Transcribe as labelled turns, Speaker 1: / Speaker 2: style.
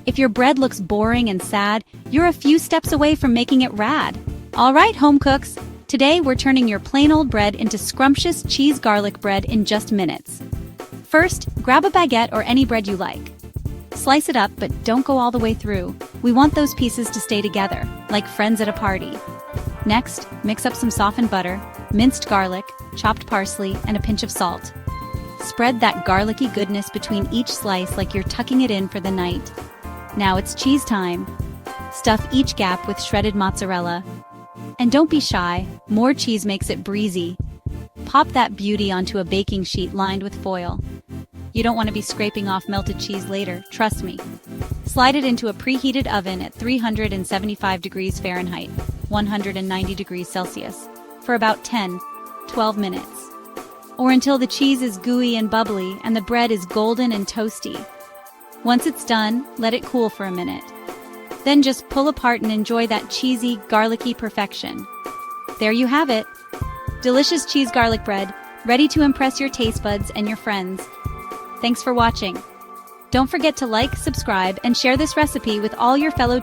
Speaker 1: If your bread looks boring and sad, you're a few steps away from making it rad. All right, home cooks. Today we're turning your plain old bread into scrumptious cheese garlic bread in just minutes. First, grab a baguette or any bread you like. Slice it up, but don't go all the way through. We want those pieces to stay together, like friends at a party. Next, mix up some softened butter, minced garlic, chopped parsley, and a pinch of salt. Spread that garlicky goodness between each slice like you're tucking it in for the night. Now it's cheese time. Stuff each gap with shredded mozzarella. And don't be shy, more cheese makes it breezy. Pop that beauty onto a baking sheet lined with foil. You don't want to be scraping off melted cheese later, trust me. Slide it into a preheated oven at 375 degrees Fahrenheit, 190 degrees Celsius, for about 10-12 minutes. Or until the cheese is gooey and bubbly and the bread is golden and toasty. Once it's done, let it cool for a minute. Then just pull apart and enjoy that cheesy, garlicky perfection. There you have it. Delicious cheese garlic bread, ready to impress your taste buds and your friends. Thanks for watching. Don't forget to like, subscribe, and share this recipe with all your fellow